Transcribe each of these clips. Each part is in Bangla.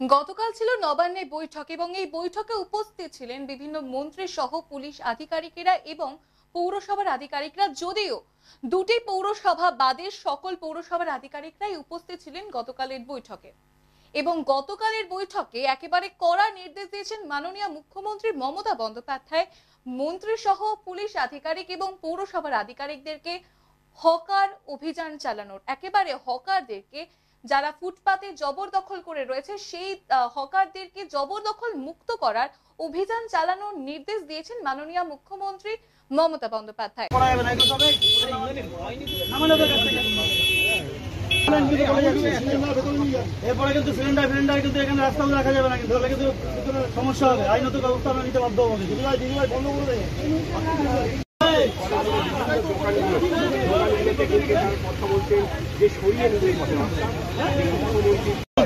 গতকাল ছিল নবান্নের বৈঠক এবং এই বৈঠকে উপস্থিত ছিলেন বিভিন্ন মন্ত্রী সহ পুলিশ আধিকারিকেরা এবং পৌরসভার আধিকারিকরা। যদিও দুটি পৌরসভা বাদে সকল পৌরসভার আধিকারিকরাই উপস্থিত ছিলেন গতকালের বৈঠকে এবং গতকালের বৈঠকে একেবারে কড়া নির্দেশ দিয়েছেন মাননীয় মুখ্যমন্ত্রী মমতা বন্দ্যোপাধ্যায় মন্ত্রী সহ পুলিশ আধিকারিক এবং পৌরসভার আধিকারিকদেরকে হকার অভিযান চালানোর, একেবারে হকারদেরকে যারা ফুটপাতে জবরদখল করে রয়েছে সেই হকারদেরকে জবরদখল মুক্ত করার অভিযান চালানোর নির্দেশ দিয়েছেন মাননীয় মুখ্যমন্ত্রী মমতা বন্দ্যোপাধ্যায়। এরপরে কিন্তু সিলিন্ডার কিন্তু এখানে রাস্তাও রাখা যাবে না, কিন্তু সমস্যা হবে, আইনত ব্যবস্থা আমরা নিতে বাধ্য হবে।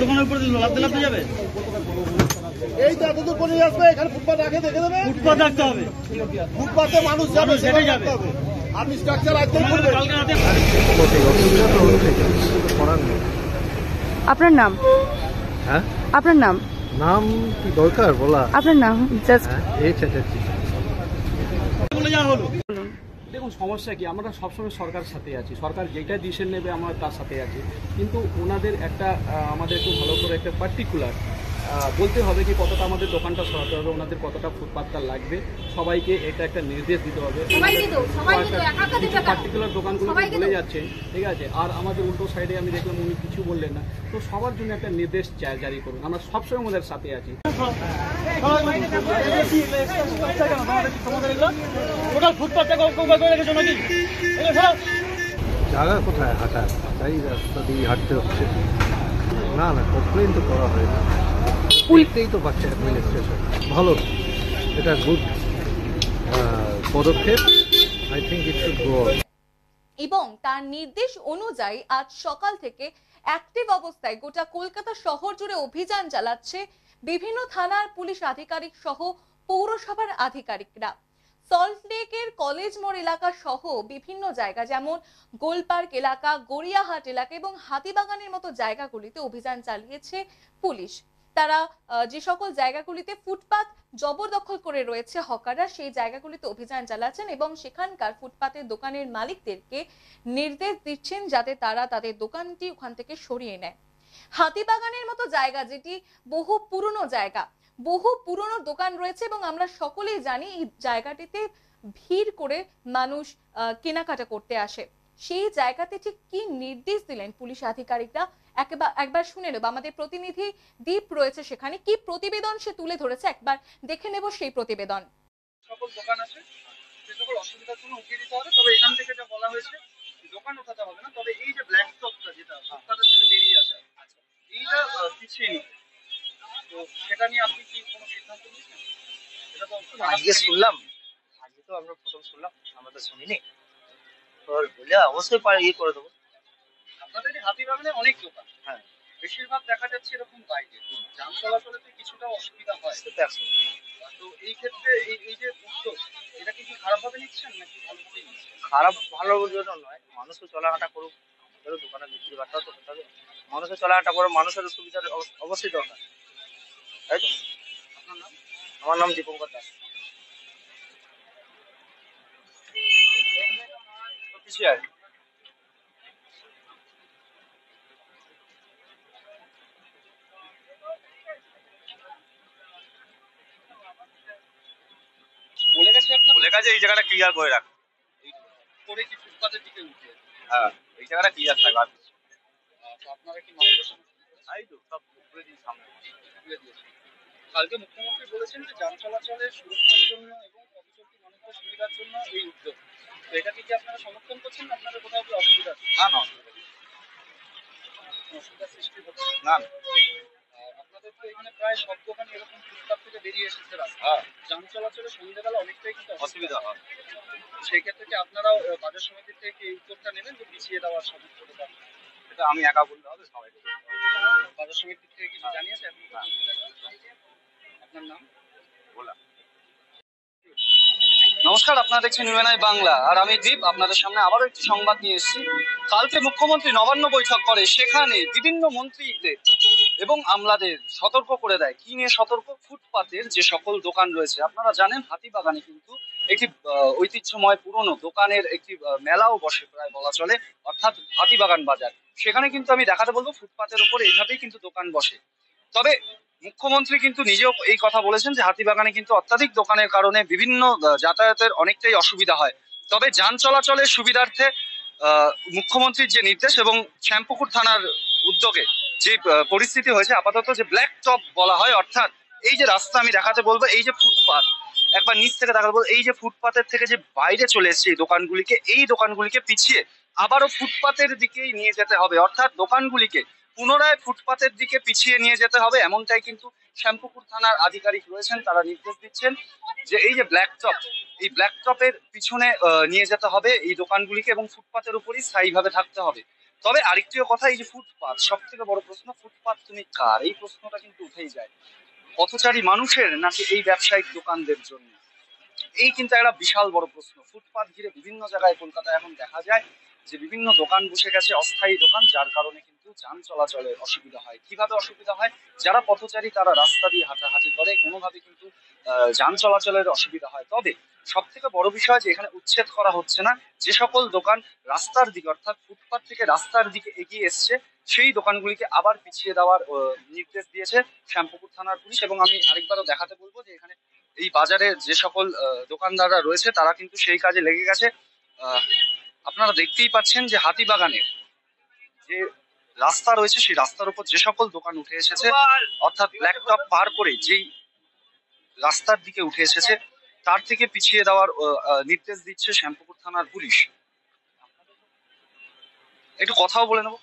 দোকানের উপরে লাফতে লাফতে যাবে, এই তো এতদূর পরে আসবে, এখানে ফুটপাত রাখে দেখে দেবে, ফুটপাত রাখতে হবে, ফুটপাতে মানুষ যাবে সেটা যাবে, আপনি স্ট্রাকচার রাখতে করবেন। আপনার নাম? হ্যাঁ, আপনার নাম? নাম কি দরকার বলা? আপনার নাম জাস্ট এই চ্যাটার্জি। বলে যা হলো। দেখুন, সমস্যা কি, আমরা সবসময় সরকারের সাথে আছি, সরকার যেটা ডিসিশন নেবে আমরা তার সাথে আছি, কিন্তু ওনাদের একটা আমাদের একটু ভালো করে একটা পার্টিকুলার বলতে হবে কি কতটা আমাদের দোকানটা সরাতে হবে, ওনাদের কতটা ফুটপাতটা লাগবে, সবাইকে এটা একটা নির্দেশ দিতে হবে। পার্টিকুলার দোকানগুলো বলে যাচ্ছে, ঠিক আছে, আর আমাদের উল্টো সাইডে আমি দেখলাম উনি কিছু বললেন না, তো সবার জন্য একটা নির্দেশ জারি করুন, আমরা সবসময় ওদের সাথে আছি। জায়গা কোথায় হাঁটার, তাই রাস্তা দিয়ে হাঁটতে হচ্ছে। না না, কমপ্লেন তো করা হয় না, উল্টেই তো পাচ্ছে অ্যাডমিনিস্ট্রেশন। ভালো, এটা গুড পদক্ষেপ। I think it should go on. এবং তার নির্দেশ অনুযায়ী আজ সকাল থেকে অ্যাক্টিভ অবস্থায় গোটা কলকাতা শহর জুড়ে অভিযান চালাচ্ছে বিভিন্ন থানার পুলিশ আধিকারিক সহ পৌরসভার আধিকারিকরা। সল্টলেকের কলেজ মোড় এলাকা সহ বিভিন্ন জায়গা যেমন গোলপার্ক এলাকা, গড়িয়াহাট এলাকা এবং হাতিবাগানের মতো জায়গাগুলিতে অভিযান চালিয়েছে পুলিশ। তারা যে সকল জায়গাগুলিতে ফুটপাত জবরদখল করে রয়েছে হকাররা, সেই জায়গাগুলিতে অভিযান চালাচ্ছেন এবং সেখানকার ফুটপাতের দোকানের মালিকদেরকে নির্দেশ দিচ্ছেন যাতে তারা তাদের দোকানটি ওখান থেকে সরিয়ে নেয়। হাতিবাগানের মতো জায়গা, যেটি বহু পুরনো জায়গা, বহু পুরনো দোকান রয়েছে এবং আমরা সকলেই জানি এই জায়গাটিতে ভিড় করে মানুষ কেনাকাটা করতে আসে, সেই জায়গাতে ঠিক কি নির্দেশ দিলেন পুলিশ আধিকারিকরা একবার শুনে নেব। আমাদের প্রতিনিধি দীপ রয়েছে সেখানে, কি প্রতিবেদন সে তুলে ধরেছে একবার দেখে নেব সেই প্রতিবেদন। সকল দোকান আছে, সে সকল অসুবিধার জন্য উঠিয়ে দিতে হবে, তবে এখান থেকে যা বলা হয়েছে দোকান ওঠাতে হবে না, তবে এই যে ব্ল্যাক স্টকটা যেটা ফুটপাতের থেকে বেরিয়ে আসে এইটা পিছিয়ে নিতে, তো সেটা নিয়ে আপনি কি কোনো সিদ্ধান্ত নিয়েছেন? এটা তো আজকে শুনলাম, আজকে তো আমরা প্রথম শুনলাম, আমরা তো শুনিনি, তো বলে অবশ্যই ইয়ে করে দেবো। আপনাদের হাতিবাগানে অনেক দোকান, হ্যাঁ, বেশিরভাগ দেখা যাচ্ছে এরকম বাইরে যান চলাচলে কিছুটা অসুবিধা হয়, সেটা একশো। তো এই ক্ষেত্রে এই যে উদ্যোগ, এটা কি খারাপভাবে নিচ্ছেন নাকি ভালোভাবে নিচ্ছেন? খারাপ ভালোর জন্য নয়, মানুষও চলাহাঁটা করুক, আমাদেরও দোকানে বিক্রি বার্তাও তো করতে হবে, মানুষের চলাহাঁটা করে মানুষের সুবিধার অবশ্যই দরকার, তাই তো? আপনার নাম? আমার নাম দীপঙ্কর দাস। পিছিয়ে আছে। বলে গেছে এই জায়গাটা ক্লিয়ার করে রাখ, করে কি ফুটপাতের দিকে উঠে? হ্যাঁ, এই জায়গাটা ক্লিয়ার থাকবে। তো আপনারা কি মার্গদর্শন এই তো সব করে দিই সামনে তুলে দিয়েছেন? কালকে মুখ্যমন্ত্রী বলেছেন যে যান চলাচলের সুরক্ষার জন্য এবং পথচলতি মানুষের সুবিধার জন্য এই উদ্যোগ, তো এটাকে কি আপনারা সমর্থন করছেন? আপনাদের কোথাও কি অসুবিধা আছে? না না, অসুবিধার সৃষ্টি হচ্ছে না, আপনাদের তো এখানে প্রায় সব দোকান এরকম ফুটপাত থেকে বেরিয়ে এসেছে রাস্তা, যান চলাচলে সন্ধ্যেবেলা অনেকটাই কিন্তু অসুবিধা হয়। সেই ক্ষেত্রে কি আপনারাও বাজার সমিতির থেকে এই উদ্যোগটা নেবেন যে পিছিয়ে দেওয়ার সমর্থন করবেন? এটা আমি একা বলতে হবে, সবাই বাজার সমিতির থেকে কিছু জানিয়েছে আপনি? আপনার নাম? বলা। নমস্কার, আপনারা দেখছেন ইউএনআই বাংলা আর আমি দীপ। আপনাদের সামনে আবারও একটি সংবাদ নিয়ে এসেছি। কালকে মুখ্যমন্ত্রী নবান্ন বৈঠক করে, সেখানে বিভিন্ন মন্ত্রীদের এবং আমলাদের সতর্ক করে দেয়। কি নিয়ে সতর্ক? ফুটপাতের যে সকল দোকান রয়েছে। আপনারা জানেন হাতিবাগানে কিন্তু একটি ঐতিহ্যময় পুরনো দোকানের একটি মেলাও বসে প্রায় বলা চলে, অর্থাৎ হাতিবাগান বাজার। সেখানে কিন্তু আমি দেখাতে বলবো ফুটপাতের উপর এইভাবেই কিন্তু দোকান বসে। তবে মুখ্যমন্ত্রী কিন্তু নিজেও এই কথা বলেছেন যে হাতিবাগানে কিন্তু অত্যাধিক দোকানের কারণে বিভিন্ন যাতায়াতের অনেকটাই অসুবিধা হয়। তবে যান চলাচলের সুবিধার্থে মুখ্যমন্ত্রীর যে নির্দেশ এবং শ্যামপুকুর থানার উদ্যোগে যে পরিস্থিতি হয়েছে আপাতত, যে ব্ল্যাক টপ বলা হয়, অর্থাৎ এই যে রাস্তা আমি দেখাতে বলবো, এই যে ফুটপাত একবার নিচ থেকে দেখাতে বলবো, এই যে ফুটপাতের থেকে যে বাইরে চলে এসছে এই দোকানগুলিকে পিছিয়ে আবারও ফুটপাতের দিকেই নিয়ে যেতে হবে, অর্থাৎ দোকানগুলিকে পুনরায় ফুটপাতের দিকে পিছিয়ে নিয়ে যেতে হবে। এমনটাই কিন্তু শ্যামপুকুর থানার আধিকারিক রয়েছেন, তারা নির্দেশ দিচ্ছেন যে এই যে ব্ল্যাক টপ, এই ব্ল্যাক টপের পিছনে নিয়ে যেতে হবে এই দোকানগুলিকে এবং ফুটপাতের উপরই স্থায়ীভাবে থাকতে হবে। তবে আরেকটিও কথা, এই যে ফুটপাত, সব থেকে বড় প্রশ্ন, ফুটপাত তুমি কার? এই প্রশ্নটা কিন্তু উঠেই যায়। পথচারী মানুষের নাকি এই ব্যবসায়িক দোকানদের জন্য? এই কিন্তু একটা বিশাল বড় প্রশ্ন। ফুটপাত ঘিরে বিভিন্ন জায়গায় কলকাতায় এখন দেখা যায় যে বিভিন্ন দোকান বসে গেছে, অস্থায়ী দোকান, যার কারণে কিন্তু যান চলাচলের অসুবিধা হয়। কিভাবে অসুবিধা হয়? যারা পথচারী তারা রাস্তা দিয়ে হাঁটাহাঁটি করে, কোনোভাবে কিন্তু যান চলাচলের অসুবিধা হয়। তবে সব থেকে বড় বিষয় যে এখানে উচ্ছেদ করা হচ্ছে না। যে সকল দোকান রাস্তার দিকে অর্থাৎ ফুটপাত থেকে রাস্তার দিকে এগিয়ে এসছে সেই দোকানগুলিকে আবার পিছিয়ে দেওয়ার নির্দেশ দিয়েছে শ্যামপুকুর থানার পুলিশ। এবং আমি আরেকবারও দেখাতে বলবো যে এখানে এই বাজারে যে সকল দোকানদাররা রয়েছে তারা কিন্তু সেই কাজে লেগে গেছে। আপনারা দেখতেই পাচ্ছেন যে হাতিবাগানের যে রাস্তা রয়েছে সেই রাস্তার উপর যে সকল দোকান উঠে এসেছে, অর্থাৎ ব্ল্যাক টপ পার করে যেই রাস্তার দিকে উঠে এসেছে তার থেকে পিছিয়ে দেওয়ার নির্দেশ দিচ্ছে শ্যামপুকুর থানার পুলিশ। একটু কথাও বলে নেবো।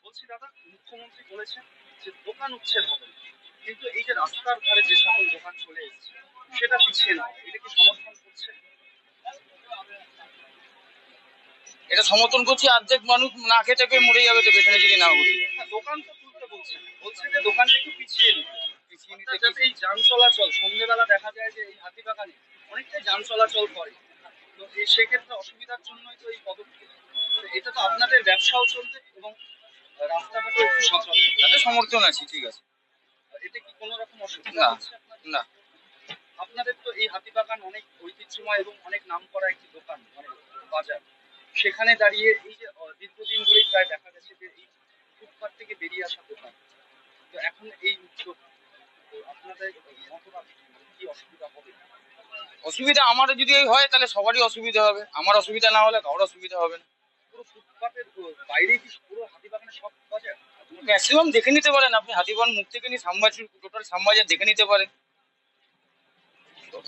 বলছি দাদা, মুখ্যমন্ত্রী বলেছেন যে দোকান উচ্ছেদ হবে না, কিন্তু এই যে রাস্তার ধারে যে সকল দোকান চলে এসেছে সেটা পিছিয়ে নেওয়া, এটা কি সমর্থন করছে? এটা সমর্থন করছি। অর্ধেক মানুষ না খেতে পেয়ে মরে যাবে তো পেছনে যদি না উঠে। দোকান তো তুলতে বলছে যে দোকানটা একটু পিছিয়ে নিতে, যাতে এই যান চলাচল সন্ধ্যেবেলা দেখা যায় যে এই হাতিবাগানে অনেকটাই যান চলাচল করে, তো সেক্ষেত্রে অসুবিধার জন্যই তো এই পদক্ষেপ। এটা তো আপনাদের ব্যবসাও চলবে এবং রাস্তাঘাটও একটু সচল, তাতে সমর্থন আছে, ঠিক আছে। এতে কি কোনো রকম অসুবিধা না, হচ্ছে আপনাদের? না। আপনাদের তো এই হাতিবাগান অনেক ঐতিহ্যময় এবং অনেক নামকরা একটি দোকান, মানে বাজার, সেখানে দাঁড়িয়ে এই যে দীর্ঘদিন ধরেই প্রায় দেখা গেছে যে এই ফুটপাত থেকে বেরিয়ে আসা দোকান, তো এখন এই উদ্যোগ আপনাদের মতামত কি অসুবিধা হবে? অসুবিধা আমার যদি হয় তাহলে সবারই অসুবিধা হবে, আমার অসুবিধা না হলে কারোর অসুবিধা হবে না। পুরো ফুটপাতের বাইরে কি পুরো হাতিবাগানের সব বাজার? ম্যাক্সিমাম দেখে নিতে পারেন আপনি, হাতিবাগান মুখ থেকে নিয়ে শ্যামবাজার টোটাল শ্যামবাজার দেখে নিতে পারেন।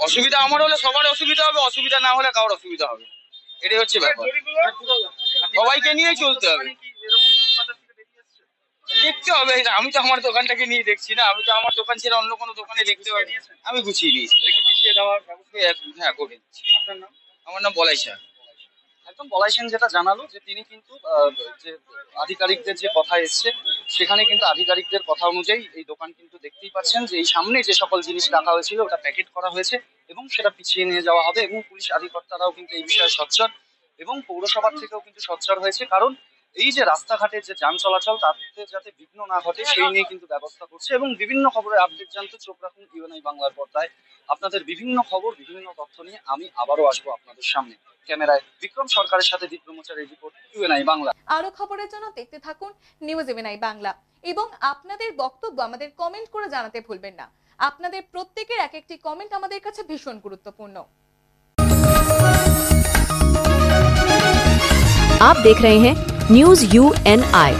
অসুবিধা আমার হলে সবার অসুবিধা হবে, অসুবিধা না হলে কারোর অসুবিধা হবে, এটাই হচ্ছে ব্যাপার। সবাইকে নিয়েই চলতে হবে, দেখতে হবে। আমি তো আমার দোকানটাকে নিয়ে দেখছি না, আমি তো আমার দোকান ছেড়ে অন্য কোনো দোকানে দেখতে পারি। আমি গুছিয়ে নিয়েছি, পিছিয়ে দেওয়ার ব্যবস্থা। হ্যাঁ করে দিচ্ছি। আপনার নাম? আমার নাম বলাই স্যার। একদম বলাই সেন যেটা জানালো যে তিনি কিন্তু যে আধিকারিকদের যে কথা এসছে সেখানে কিন্তু আধিকারিকদের কথা অনুযায়ী এই দোকান কিন্তু দেখতেই পাচ্ছেন যে এই সামনে যে সকল জিনিস রাখা হয়েছিল ওটা প্যাকেট করা হয়েছে এবং সেটা পিছিয়ে নিয়ে যাওয়া হবে। এবং পুলিশ আধিকর্তারাও কিন্তু এই বিষয়ে সোচ্চার এবং পৌরসভার থেকেও কিন্তু সোচ্চার হয়েছে, কারণ এই যে রাস্তাঘাটের যে যান চলাচল তাতে যাতে বিঘ্ন না ঘটে সেই নিয়ে কিন্তু ব্যবস্থা করছে। এবং বিভিন্ন খবরের আপডেট জানতে চোখ রাখুন ইউএনআই বাংলার পর্দায়। আপনাদের বিভিন্ন খবর, বিভিন্ন তথ্য নিয়ে আমি আবারও আসবো আপনাদের সামনে। ক্যামেরায় বিক্রম সরকারের সাথে দীপ্রমোচারের রিপোর্ট, ইউএনআই বাংলা। আরো খবরের জন্য দেখতে থাকুন নিউজ ইউএনআই বাংলা এবং আপনাদের বক্তব্য আমাদের কমেন্ট করে জানাতে ভুলবেন না। আপনাদের প্রত্যেকের এক একটি কমেন্ট আমাদের কাছে ভীষণ গুরুত্বপূর্ণ। आप देख रहे हैं न्यूज UNI।